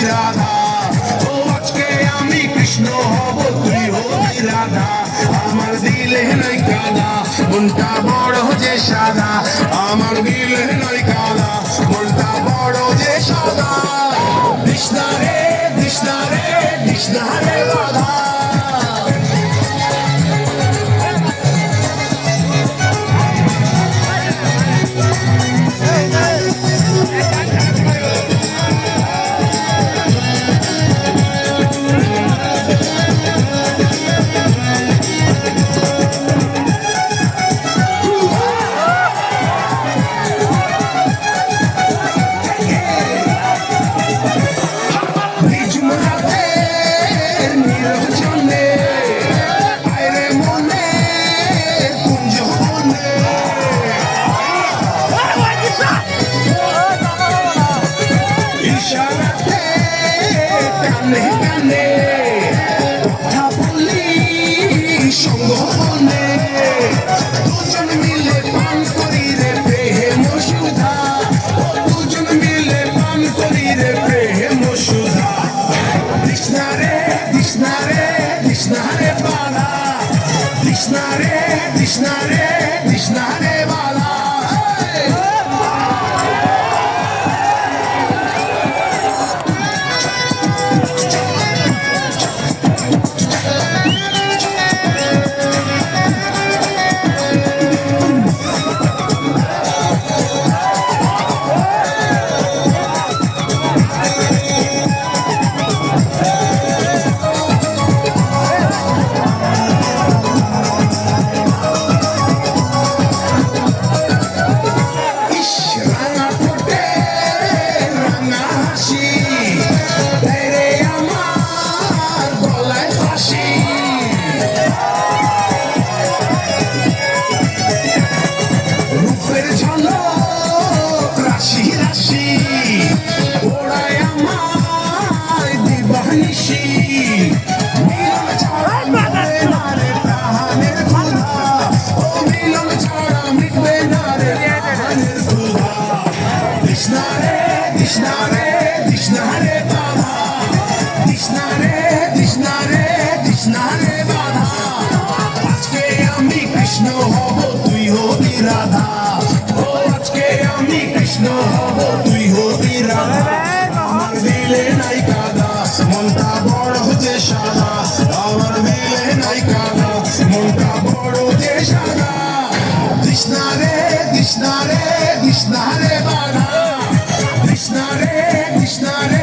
রাধা। ও আজকে আমি কৃষ্ণ হব তুই হবি রাধা। আমার দিলে নাই কাদা মনটা বড় যে সাদা। আমার দিলে নাই কাদা মনটা বড় যে সাদা। কৃষ্ণা রে কৃষ্ণা রে কৃষ্ণা রে রাধা। দুজন মিলে পান করি রে প্রেম সুধা। দুজন মিলে পান করি রে প্রেম সুধা। কৃষ্ণা রে কৃষ্ণা রে কৃষ্ণা রে বালা। কৃষ্ণা রে কৃষ্ণা রে কৃষ্ণা রে বালা। Krishna Re Krishna Re Krishna Re Radha. Krishna Re Krishna Re Krishna Re Radha. আজকে আমি কৃষ্ণ হব তুই হবি রাধা। ও আজকে আমি কৃষ্ণ হব তুই হবি রাধা। আমার দিলে নাই কাদা মনটা বড় যে সাদা। আমার দিলে নাই কাদা মনটা বড় যে সাদা। কৃষ্ণা রে কৃষ্ণা রে কৃষ্ণা রে বাধা। Krishna Re Krishna Re